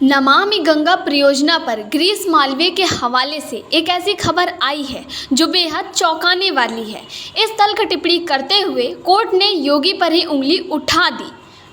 नमामि गंगा परियोजना पर गिरीश मालवीय के हवाले से एक ऐसी खबर आई है जो बेहद चौंकाने वाली है। इस तल्ख टिप्पणी करते हुए कोर्ट ने योगी पर ही उंगली उठा दी।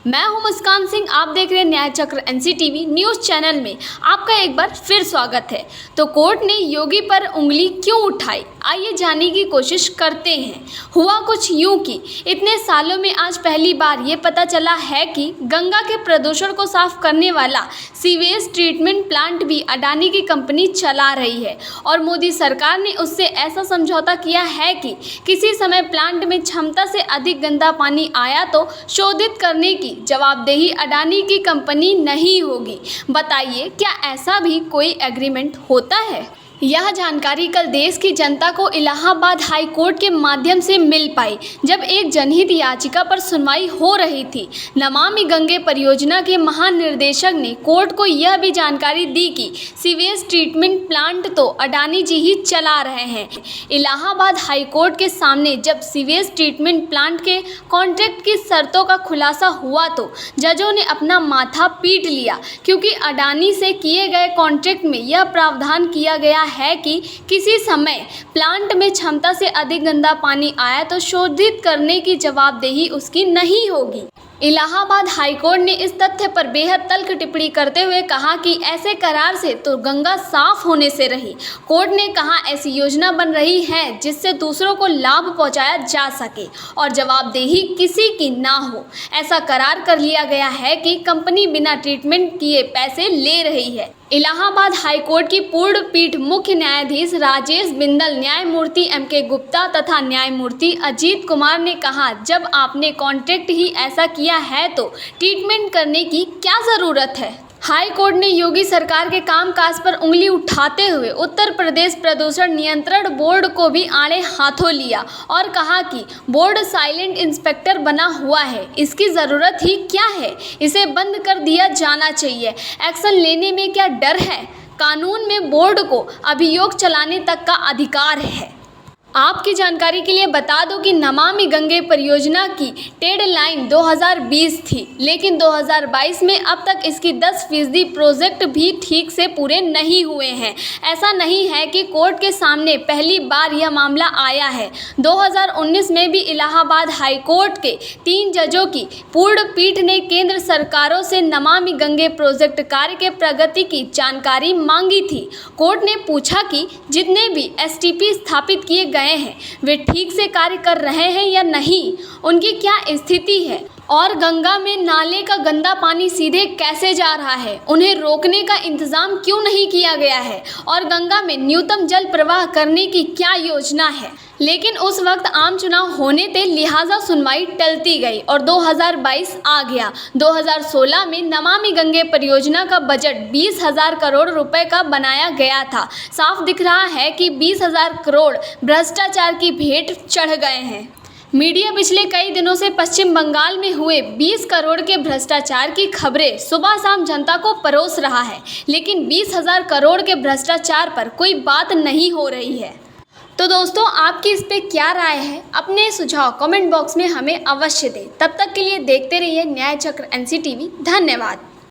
मैं हूं मुस्कान सिंह, आप देख रहे हैं न्याय चक्र एनसीटीवी न्यूज़ चैनल में आपका एक बार फिर स्वागत है। तो कोर्ट ने योगी पर उंगली क्यों उठाई, आइए जानने की कोशिश करते हैं। हुआ कुछ यूं कि इतने सालों में आज पहली बार ये पता चला है कि गंगा के प्रदूषण को साफ करने वाला सीवेज ट्रीटमेंट प्लांट भी अडानी की कंपनी चला रही है और मोदी सरकार ने उससे ऐसा समझौता किया है कि किसी समय प्लांट में क्षमता से अधिक गंदा पानी आया तो शोधित करने की जवाबदेही अडानी की कंपनी नहीं होगी। बताइए, क्या ऐसा भी कोई एग्रीमेंट होता है? यह जानकारी कल देश की जनता को इलाहाबाद हाई कोर्ट के माध्यम से मिल पाई, जब एक जनहित याचिका पर सुनवाई हो रही थी। नमामि गंगे परियोजना के महानिदेशक ने कोर्ट को यह भी जानकारी दी कि सीवेज ट्रीटमेंट प्लांट तो अडानी जी ही चला रहे हैं। इलाहाबाद हाई कोर्ट के सामने जब सीवेज ट्रीटमेंट प्लांट के कॉन्ट्रैक्ट की शर्तों का खुलासा हुआ तो जजों ने अपना माथा पीट लिया, क्योंकि अडानी से किए गए कॉन्ट्रैक्ट में यह प्रावधान किया गया है कि किसी समय प्लांट में क्षमता से अधिक गंदा पानी आया तो शोधित करने की जवाबदेही उसकी नहीं होगी। इलाहाबाद हाईकोर्ट ने इस तथ्य पर बेहद तल्ख टिप्पणी करते हुए कहा कि ऐसे करार से तो गंगा साफ होने से रही। कोर्ट ने कहा, ऐसी योजना बन रही है जिससे दूसरों को लाभ पहुंचाया जा सके और जवाबदेही किसी की ना हो। ऐसा करार कर लिया गया है कि कंपनी बिना ट्रीटमेंट किए पैसे ले रही है। इलाहाबाद हाईकोर्ट की पूर्ण पीठ मुख्य न्यायाधीश राजेश बिंदल, न्यायमूर्ति एम.के. गुप्ता तथा न्यायमूर्ति अजीत कुमार ने कहा, जब आपने कॉन्ट्रैक्ट ही ऐसा किया है तो ट्रीटमेंट करने की क्या ज़रूरत है। हाई कोर्ट ने योगी सरकार के कामकाज पर उंगली उठाते हुए उत्तर प्रदेश प्रदूषण नियंत्रण बोर्ड को भी आड़े हाथों लिया और कहा कि बोर्ड साइलेंट इंस्पेक्टर बना हुआ है, इसकी ज़रूरत ही क्या है, इसे बंद कर दिया जाना चाहिए। एक्शन लेने में क्या डर है? कानून में बोर्ड को अभियोग चलाने तक का अधिकार है। आपकी जानकारी के लिए बता दूं कि नमामि गंगे परियोजना की डेडलाइन 2020 थी, लेकिन 2022 में अब तक इसकी 10% प्रोजेक्ट भी ठीक से पूरे नहीं हुए हैं। ऐसा नहीं है कि कोर्ट के सामने पहली बार यह मामला आया है। 2019 में भी इलाहाबाद हाई कोर्ट के 3 जजों की पूर्ण पीठ ने केंद्र सरकारों से नमामि गंगे प्रोजेक्ट कार्य के प्रगति की जानकारी मांगी थी। कोर्ट ने पूछा कि जितने भी एसटीपी स्थापित किए गए हैं वे ठीक से कार्य कर रहे हैं या नहीं, उनकी क्या स्थिति है और गंगा में नाले का गंदा पानी सीधे कैसे जा रहा है, उन्हें रोकने का इंतजाम क्यों नहीं किया गया है और गंगा में न्यूनतम जल प्रवाह करने की क्या योजना है। लेकिन उस वक्त आम चुनाव होने थे, लिहाजा सुनवाई टलती गई और 2022 आ गया। 2016 में नमामि गंगे परियोजना का बजट 20,000 करोड़ रुपए का बनाया गया था। साफ दिख रहा है कि 20,000 करोड़ भ्रष्टाचार की भेंट चढ़ गए हैं। मीडिया पिछले कई दिनों से पश्चिम बंगाल में हुए 20 करोड़ के भ्रष्टाचार की खबरें सुबह शाम जनता को परोस रहा है, लेकिन 20,000 करोड़ के भ्रष्टाचार पर कोई बात नहीं हो रही है। तो दोस्तों, आपकी इस पे क्या राय है? अपने सुझाव कमेंट बॉक्स में हमें अवश्य दें। तब तक के लिए देखते रहिए न्याय चक्र एनसीटीवी। धन्यवाद।